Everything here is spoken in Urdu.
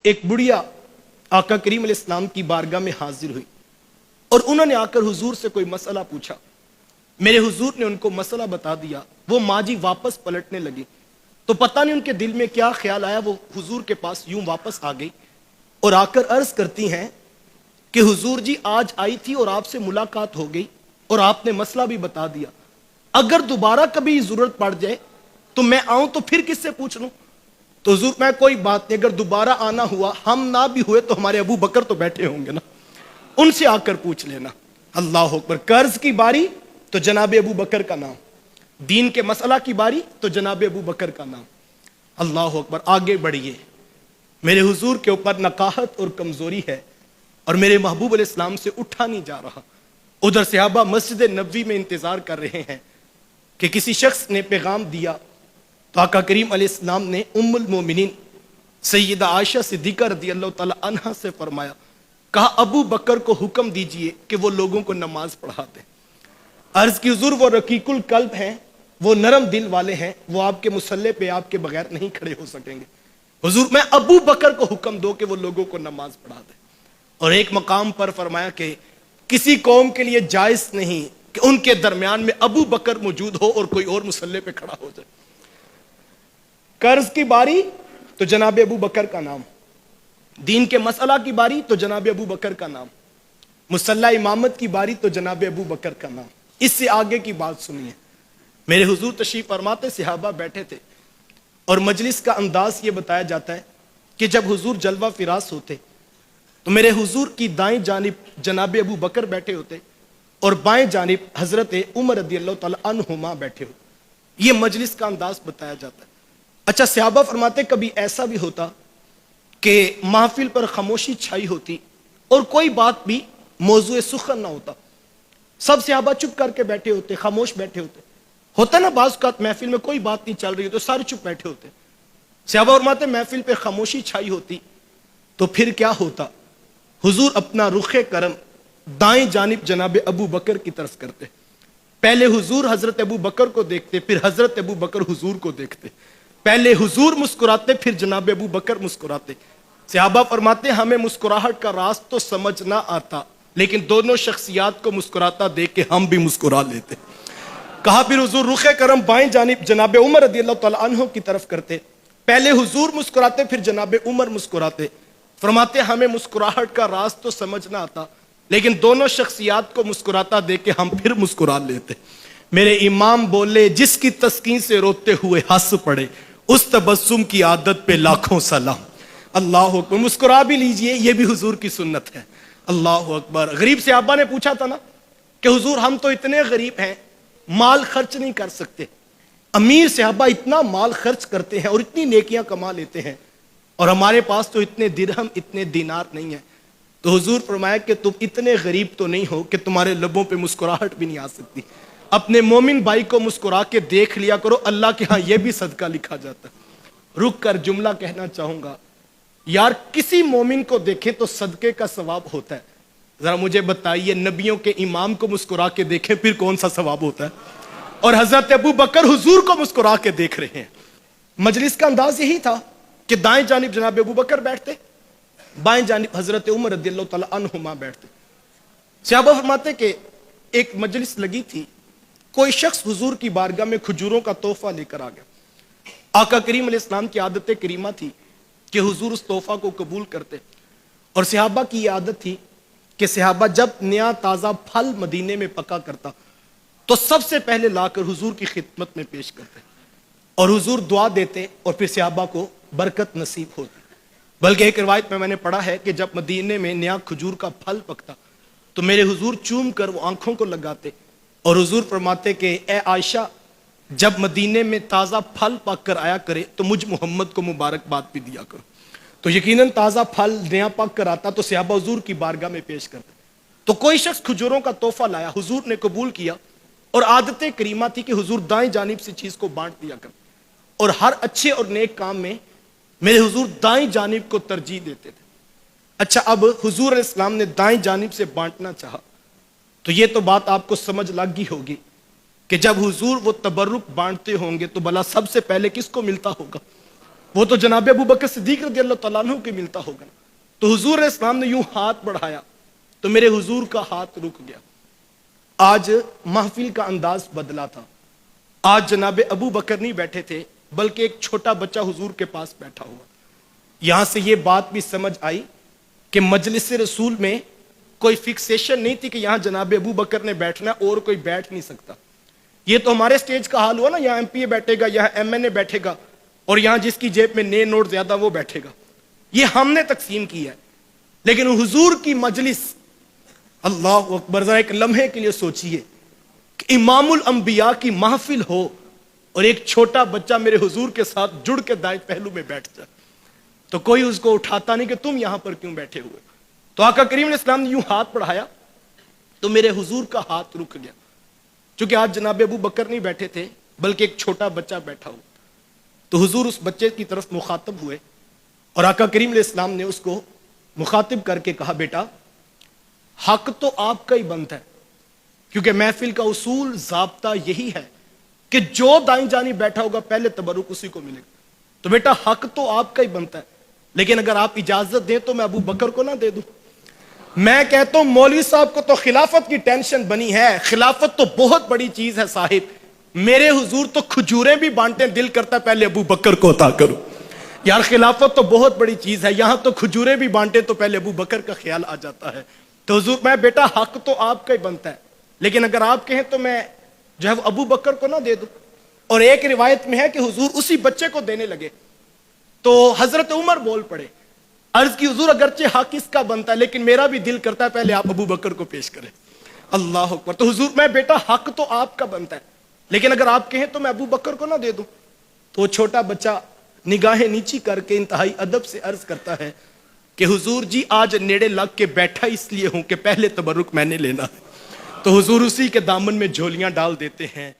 ایک بڑھیا آقا کریم علیہ السلام کی بارگاہ میں حاضر ہوئی اور انہوں نے آ کر حضور سے کوئی مسئلہ پوچھا. میرے حضور نے ان کو مسئلہ بتا دیا. وہ ماں جی واپس پلٹنے لگی تو پتہ نہیں ان کے دل میں کیا خیال آیا, وہ حضور کے پاس یوں واپس آ گئی اور آ کر عرض کرتی ہیں کہ حضور جی آج آئی تھی اور آپ سے ملاقات ہو گئی اور آپ نے مسئلہ بھی بتا دیا. اگر دوبارہ کبھی ضرورت پڑ جائے تو میں آؤں تو پھر کس سے پوچھ لوں؟ تو حضور میں کوئی بات نہیں, اگر دوبارہ آنا ہوا, ہم نہ بھی ہوئے تو ہمارے ابو بکر تو بیٹھے ہوں گے نا, ان سے آ کر پوچھ لینا. اللہ اکبر. قرض کی باری تو جناب ابو بکر کا نام, دین کے مسئلہ کی باری تو جناب ابو بکر کا نام. اللہ اکبر. آگے بڑھیے. میرے حضور کے اوپر نقاہت اور کمزوری ہے اور میرے محبوب علیہ السلام سے اٹھا نہیں جا رہا. ادھر صحابہ مسجد نبوی میں انتظار کر رہے ہیں کہ کسی شخص نے پیغام دیا تو آقا کریم علیہ السلام نے ام المومنین سیدہ عائشہ صدیقہ رضی اللہ تعالی عنہا سے فرمایا, کہا ابو بکر کو حکم دیجئے کہ وہ لوگوں کو نماز پڑھاتے. عرض کی حضور وہ رقیق القلب ہیں, وہ نرم دل والے ہیں, وہ آپ کے مصلے پہ آپ کے بغیر نہیں کھڑے ہو سکیں گے. حضور میں ابو بکر کو حکم دو کہ وہ لوگوں کو نماز پڑھا دے. اور ایک مقام پر فرمایا کہ کسی قوم کے لیے جائز نہیں کہ ان کے درمیان میں ابو بکر موجود ہو اور کوئی اور مصلے پہ کھڑا ہو جائے. قرض کی باری تو جناب ابو بکر کا نام, دین کے مسئلہ کی باری تو جناب ابو بکر کا نام, مصلی امامت کی باری تو جناب ابو بکر کا نام. اس سے آگے کی بات سنیے. میرے حضور تشریف فرماتے, صحابہ بیٹھے تھے اور مجلس کا انداز یہ بتایا جاتا ہے کہ جب حضور جلوہ فراز ہوتے تو میرے حضور کی دائیں جانب جناب ابو بکر بیٹھے ہوتے اور بائیں جانب حضرت عمر رضی اللہ تعالی عنہما بیٹھے ہو. یہ مجلس کا انداز بتایا جاتا ہے. اچھا, صحابہ فرماتے کبھی ایسا بھی ہوتا کہ محفل پر خاموشی چھائی ہوتی اور کوئی بات بھی موضوع سخن نہ ہوتا, سب صحابہ چپ کر کے بیٹھے ہوتے, خاموش بیٹھے ہوتے. ہوتا نا بعض اوقات محفل میں کوئی بات نہیں چل رہی ہوتی, سارے چپ بیٹھے ہوتے. صحابہ فرماتے محفل پہ خاموشی چھائی ہوتی تو پھر کیا ہوتا, حضور اپنا رخ کرم دائیں جانب جناب ابو بکر کی طرف کرتے. پہلے حضور حضرت ابو بکر کو دیکھتے, پھر حضرت ابو بکر حضور کو دیکھتے. پہلے حضور مسکراتے, پھر جناب ابو بکر مسکراتے. صحابہ فرماتے ہمیں مسکراہٹ کا راز تو سمجھ نہ آتا, لیکن دونوں شخصیات کو مسکراتا دیکھ کے ہم بھی مسکرا لیتے. کہا پھر حضور رخ کرم بائیں جانب جناب عمر رضی اللہ تعالی عنہ کی طرف کرتے. پہلے حضور مسکراتے, پھر جناب عمر مسکراتے. فرماتے ہمیں مسکراہٹ کا راز تو سمجھ نہ آتا, لیکن دونوں شخصیات کو مسکراتا دیکھ کے ہم پھر مسکرا لیتے. میرے امام بولے جس کی تسکین سے روتے ہوئے ہنس پڑے, اس تبسم کی عادت پہ لاکھوں سلام. اللہ اکبر. مسکرا بھی لیجئے, یہ بھی حضور کی سنت ہے. اللہ اکبر. غریب صحابہ نے پوچھا تھا نا کہ حضور ہم تو اتنے غریب ہیں, مال خرچ نہیں کر سکتے. امیر صحابہ اتنا مال خرچ کرتے ہیں اور اتنی نیکیاں کما لیتے ہیں, اور ہمارے پاس تو اتنے درہم اتنے دینار نہیں ہیں. تو حضور فرمایا کہ تم اتنے غریب تو نہیں ہو کہ تمہارے لبوں پہ مسکراہٹ بھی نہیں آ سکتی. اپنے مومن بھائی کو مسکرا کے دیکھ لیا کرو, اللہ کے ہاں یہ بھی صدقہ لکھا جاتا ہے. رک کر جملہ کہنا چاہوں گا, یار کسی مومن کو دیکھیں تو صدقے کا ثواب ہوتا ہے. ذرا مجھے بتائیے نبیوں کے امام کو مسکرا کے دیکھیں پھر کون سا ثواب ہوتا ہے؟ اور حضرت ابو بکر حضور کو مسکرا کے دیکھ رہے ہیں. مجلس کا انداز یہی تھا کہ دائیں جانب جناب ابو بکر بیٹھتے, بائیں جانب حضرت عمر رضی اللہ تعالی عنہما بیٹھتے. صحابہ فرماتے کہ ایک مجلس لگی تھی, کوئی شخص حضور کی بارگاہ میں کھجوروں کا تحفہ لے کر آ گیا. آقا کریم علیہ السلام کی عادت کریمہ تھی کہ حضور اس تحفہ کو قبول کرتے, اور صحابہ کی یہ عادت تھی کہ صحابہ جب نیا تازہ پھل مدینے میں پکا کرتا تو سب سے پہلے لا کر حضور کی خدمت میں پیش کرتے, اور حضور دعا دیتے اور پھر صحابہ کو برکت نصیب ہوتی. بلکہ ایک روایت میں نے پڑھا ہے کہ جب مدینے میں نیا کھجور کا پھل پکتا تو میرے حضور چوم کر وہ آنکھوں کو لگاتے, اور حضور فرماتے کہ اے عائشہ جب مدینے میں تازہ پھل پک کر آیا کرے تو مجھ محمد کو مبارکباد بھی دیا کرو. تو یقیناً تازہ پھل نیا پک کر آتا تو صحابہ حضور کی بارگاہ میں پیش کرتے. تو کوئی شخص کھجوروں کا تحفہ لایا, حضور نے قبول کیا, اور عادت کریمہ تھی کہ حضور دائیں جانب سے چیز کو بانٹ دیا کرتے, اور ہر اچھے اور نیک کام میں میرے حضور دائیں جانب کو ترجیح دیتے تھے. اچھا, اب حضور علیہ السلام نے دائیں جانب سے بانٹنا چاہا تو یہ تو بات آپ کو سمجھ لگ گئی ہوگی کہ جب حضور وہ تبرک بانٹتے ہوں گے تو بھلا سب سے پہلے کس کو ملتا ہوگا؟ وہ تو جناب ابو بکر صدیق رضی اللہ تعالیٰ عنہ کے ملتا ہوگا. تو حضور علیہ السلام نے یوں ہاتھ بڑھایا تو میرے حضور کا ہاتھ رک گیا. آج محفل کا انداز بدلا تھا. آج جناب ابو بکر نہیں بیٹھے تھے بلکہ ایک چھوٹا بچہ حضور کے پاس بیٹھا ہوا. یہاں سے یہ بات بھی سمجھ آئی کہ مجلس رسول میں کوئی فکسیشن نہیں تھی کہ یہاں جناب ابو بکر نے بیٹھنا اور کوئی بیٹھ نہیں سکتا. یہ تو ہمارے سٹیج کا حال ہوا نا, یہاں ایم پی اے بیٹھے گا, یہاں ایم این اے بیٹھے گا, اور یہاں جس کی جیب میں نئے نوٹ زیادہ وہ بیٹھے گا. یہ ہم نے تقسیم کیا ہے. لیکن حضور کی مجلس, اللہ اکبر, ذرا ایک لمحے کے لیے سوچئے کہ امام الانبیاء کی محفل ہو اور ایک چھوٹا بچہ میرے حضور کے ساتھ جڑ کے دائیں پہلو میں بیٹھ جائے تو کوئی اس کو اٹھاتا نہیں کہ تم یہاں پر کیوں بیٹھے ہوئے. تو آقا کریم علیہ السلام نے یوں ہاتھ بڑھایا تو میرے حضور کا ہاتھ رک گیا. چونکہ آج جناب ابو بکر نہیں بیٹھے تھے بلکہ ایک چھوٹا بچہ بیٹھا ہوا. تو حضور اس بچے کی طرف مخاطب ہوئے اور آقا کریم علیہ السلام نے اس کو مخاطب کر کے کہا, بیٹا حق تو آپ کا ہی بنتا ہے, کیونکہ محفل کا اصول ضابطہ یہی ہے کہ جو دائیں جانب بیٹھا ہوگا پہلے تبرک اسی کو ملے گا. تو بیٹا حق تو آپ کا ہی بنتا ہے, لیکن اگر آپ اجازت دیں تو میں ابو بکر کو نہ دے دوں. میں کہتا ہوں مولوی صاحب کو تو خلافت کی ٹینشن بنی ہے. خلافت تو بہت بڑی چیز ہے صاحب. میرے حضور تو کھجوریں بھی بانٹیں, دل کرتا ہے پہلے ابو بکر کو عطا کروں. یار خلافت تو بہت بڑی چیز ہے, یہاں تو کھجوریں بھی بانٹیں تو پہلے ابو بکر کا خیال آ جاتا ہے. تو حضور, میں بیٹا حق تو آپ کا ہی بنتا ہے, لیکن اگر آپ کہیں تو میں جو ہے وہ ابو بکر کو نہ دے دوں. اور ایک روایت میں ہے کہ حضور اسی بچے کو دینے لگے تو حضرت عمر بول پڑے, عرض کی حضور اگرچہ حق اس کا بنتا ہے لیکن میرا بھی دل کرتا ہے پہلے آپ ابو بکر کو پیش کریں. اللہ اکبر. تو حضور, میں بیٹا حق تو آپ کا بنتا ہے, لیکن اگر آپ کہیں تو میں ابو بکر کو نہ دے دوں. تو وہ چھوٹا بچہ نگاہیں نیچی کر کے انتہائی ادب سے عرض کرتا ہے کہ حضور جی آج نیڑے لگ کے بیٹھا اس لیے ہوں کہ پہلے تبرک میں نے لینا ہے. تو حضور اسی کے دامن میں جھولیاں ڈال دیتے ہیں